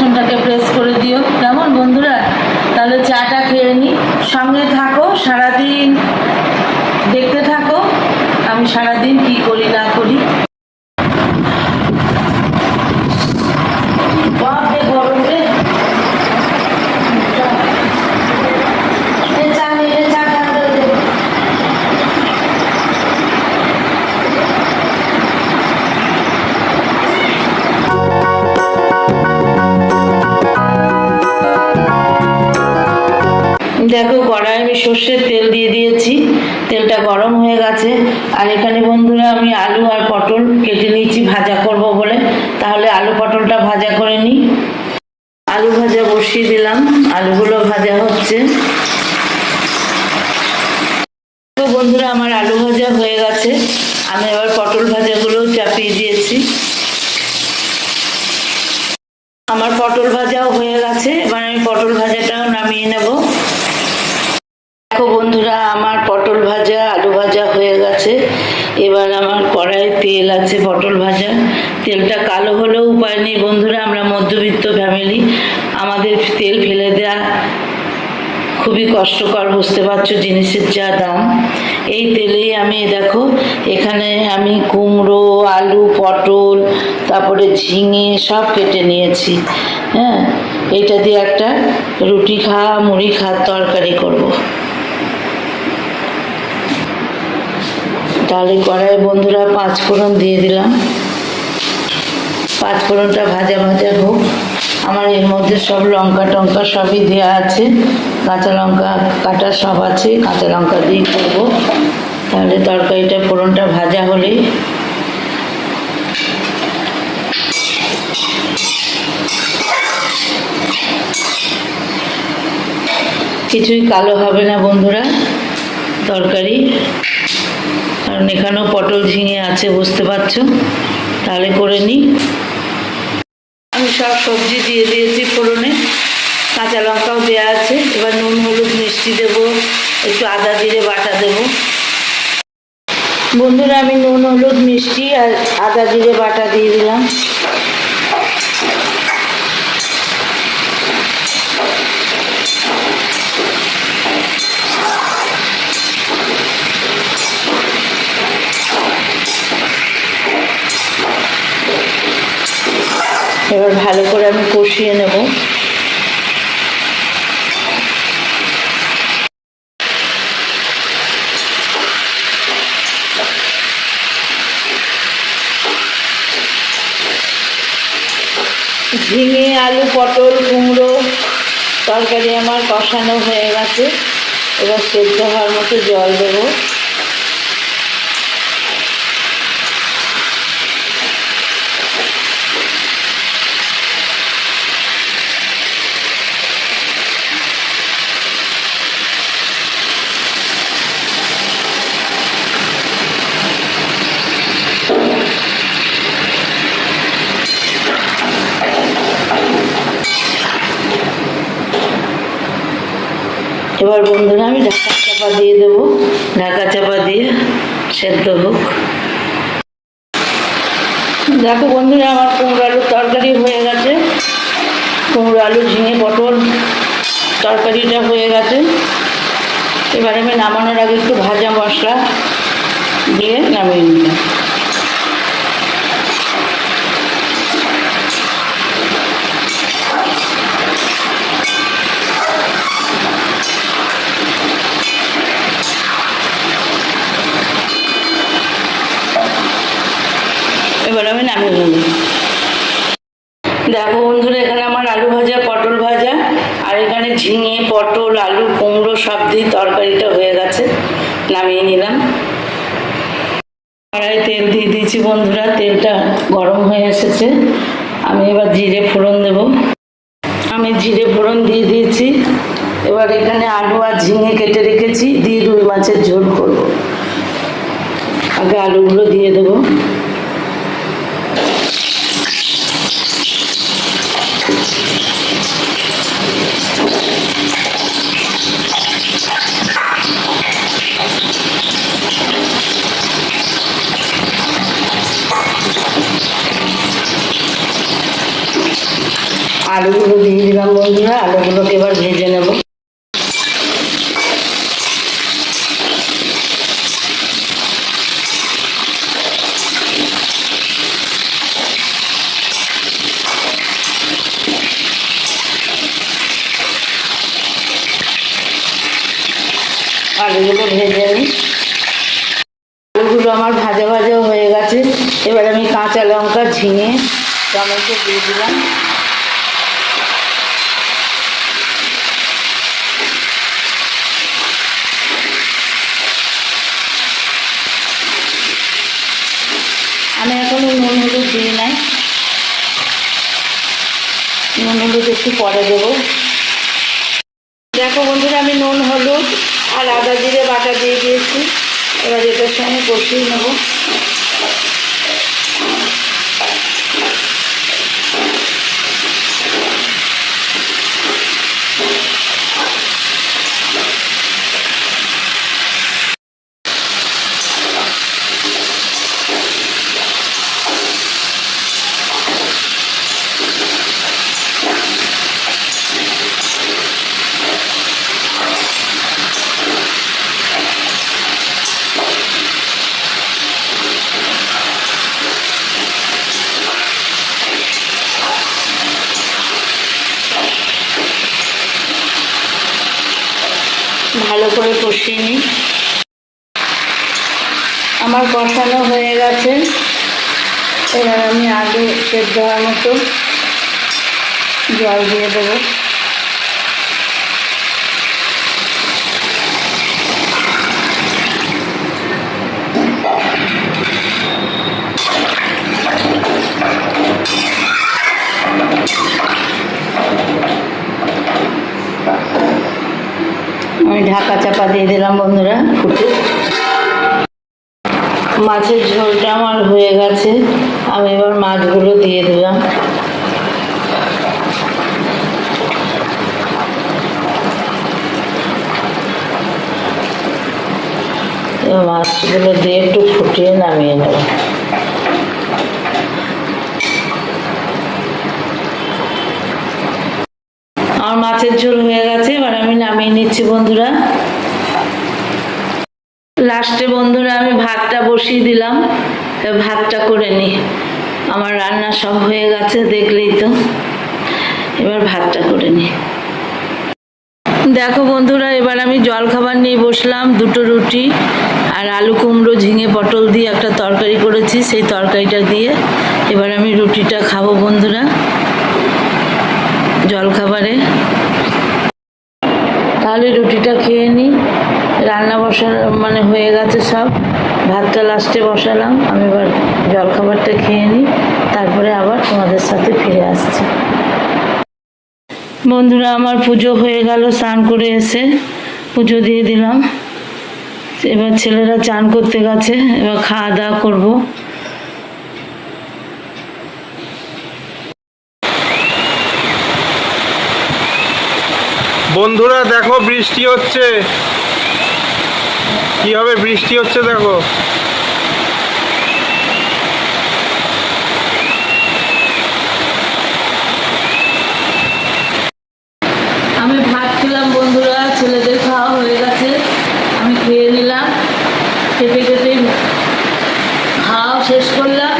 বাটনটাকে press করে দিও, কেমন বন্ধুরা? তাহলে চাটা খেয়ে নিই, সঙ্গে থাকো, সারাদিন দেখতে থাকো আমি সারাদিন কি করি না করি। বাপরে গরম রে। দেখো কড়াই আমি সর্ষের তেল দিয়ে দিয়েছি, তেলটা গরম হয়ে গেছে। আর এখানে বন্ধুরা আমি আলু আর পটল কেটে নিয়েছি ভাজা করব বলে, তাহলে আলু পটলটা ভাজা করে নিই। আলু ভাজা বসিয়ে দিলাম, আলুগুলো ভাজা হচ্ছে। তো বন্ধুরা আমার আলু ভাজা হয়ে গেছে, আমি এবার পটল ভাজাগুলো চাপিয়ে দিয়েছি। আমার পটল ভাজাও হয়ে গেছে, এবার আমি পটল ভাজাটাও নামিয়ে নেব। দেখো বন্ধুরা আমার পটল ভাজা আলু ভাজা হয়ে গেছে। এবার আমার কড়াইয়ে তেল আছে পটল ভাজা, তেলটা কালো হলেও উপায় নেই বন্ধুরা, আমরা মধ্যবিত্ত ফ্যামিলি, আমাদের তেল ফেলে দেওয়া খুবই কষ্টকর, বুঝতে পারছো জিনিসের যা দাম। এই তেলেই আমি দেখো এখানে আমি কুমড়ো, আলু, পটল, তারপরে ঝিঙে সব কেটে নিয়েছি। হ্যাঁ, এইটা দিয়ে একটা রুটি খাওয়া মুড়ি খাওয়ার তরকারি করব। তাহলে কড়াইয়ে বন্ধুরা 5 ফোড়ন দিয়ে দিলাম, 5 ফোড়নটা ভাজা ভাজা হোক। আমার এর মধ্যে সব লঙ্কা টঙ্কা সবই দেওয়া আছে, কাঁচা লঙ্কা কাটা সব আছে, কাঁচা লঙ্কা দিয়ে করবো। তাহলে তরকারিটা ফোড়নটা ভাজা হলে কিছুই কালো হবে না বন্ধুরা তরকারি, কারণ এখানেও পটল ঝিঙে আছে, বুঝতে পারছো। তাহলে করে নিই। আমি সব সবজি দিয়ে দিয়েছি ফোড়নে, কাঁচা লঙ্কাও দেওয়া আছে। এবার নুন হলুদ মিষ্টি দেবো, একটু আদা জিরে বাটা দেবো। বন্ধুরা আমি নুন হলুদ মিষ্টি আর আদা জিরে বাটা দিয়ে দিলাম। এবার ভালো করে আমি কষিয়ে নেব। ঝিঙে আলু পটল কুমড়ো তরকারি আমার কষানো হয়ে গেছে, এবার সেদ্ধ হওয়ার মতো জল দেবো। এবার বন্ধুরা আমি ঢাকা চাপা দিয়ে দেবো, ঢাকা চাপা দিয়ে সেদ্ধ হোক। দেখো বন্ধুরা আমার কুমড়ো আলুর তরকারি হয়ে গেছে, কুমড়ো আলু ঝিঙে পটল তরকারিটা হয়ে গেছে। এবার আমি নামানোর আগে একটু ভাজা মশলা দিয়ে নামিয়ে নিলাম। এবার আমি নামিয়ে নেব। দেখো বন্ধুরা এখানে আমার আলু ভাজা পটল ভাজা আর এখানে ঝিঙে পটল আলু কুমড়ো সব দিয়ে তরকারিটা হয়ে গেছে, নামিয়ে নিলাম। কড়াইয়ে তেল দিয়ে দিয়েছি বন্ধুরা, তেলটা গরম হয়ে এসেছে। আমি এবার জিরে ফোড়ন দেব। আমি জিরে ফোড়ন দিয়ে দিয়েছি। এবার এখানে আলু আর ঝিঙে কেটে রেখেছি, দিয়ে রুই মাছের ঝোল করব। আগে আলুগুলো দিয়ে দেবো। আলুগুলো দিয়ে দিলাম বন্ধুরা, আলুগুলোকে এবার ভেজে নেব। আলুগুলো ভেজে নিই। আলুগুলো আমার ভাজা ভাজা হয়ে গেছে। এবার আমি কাঁচা লঙ্কা, ঝিঙে, টমেটো দিয়ে দিলাম। আমি এখনো নুন হলুদ দিই নাই, নুন হলুদ একটু পরে দেবো। দেখো বন্ধুরা, আমি নুন হলুদ আর আদা জিরে বাটা দিয়ে দিয়েছি। এবার এটার সঙ্গে কষিয়ে নেব। ভালো করে কষিয়ে নিই। আমার কষানো হয়ে গেছে। এবার আমি আলু সেদ্ধ হওয়ার মতো জল দিয়ে দেবো। আমি ঢাকা চাপা দিয়ে দিলাম বন্ধুরা, ফুটে। মাছের ঝোলটা আমার হয়ে গেছে। আমি এবার মাছগুলো দিয়ে দিলাম। এবার মাছগুলো দিয়ে একটু ফুটিয়ে নামিয়ে নেব। আমার মাছের ঝোল হয়ে গেছে। এবার আমি নামিয়ে নিচ্ছি বন্ধুরা। লাস্টে বন্ধুরা আমি ভাতটা বসিয়ে দিলাম। ভাতটা করে নিই। আমার রান্না সব হয়ে গেছে, দেখলেই তো। এবার ভাতটা করে নিই। দেখো বন্ধুরা, এবার আমি জল খাবার নিয়ে বসলাম। দুটো রুটি আর আলু কুমড়ো ঝিঙে পটল দিয়ে একটা তরকারি করেছি, সেই তরকারিটা দিয়ে এবার আমি রুটিটা খাবো বন্ধুরা জল খাবারে। তাহলে রুটিটা খেয়ে নিই। রান্না মানে হয়ে গেছে সব। ভাতটা লাস্টে বসালাম। আমি এবার জলখাবারটা খেয়ে নিই, তারপরে আবার তোমাদের সাথে ফিরে আসছি। বন্ধুরা, আমার পুজো হয়ে গেল। স্নান করে এসে পুজো দিয়ে দিলাম। এবার ছেলেরা চান করতে গেছে। এবার খাওয়া দাওয়া করবো। বন্ধুরা দেখো, বৃষ্টি হচ্ছে। কিভাবে বৃষ্টি হচ্ছে দেখো। আমি ভাত খেলাম বন্ধুরা, ছেলেদের খাওয়া হয়ে গেছে। আমি খেয়ে নিলাম। খেতে খেতে খাওয়া শেষ করলাম।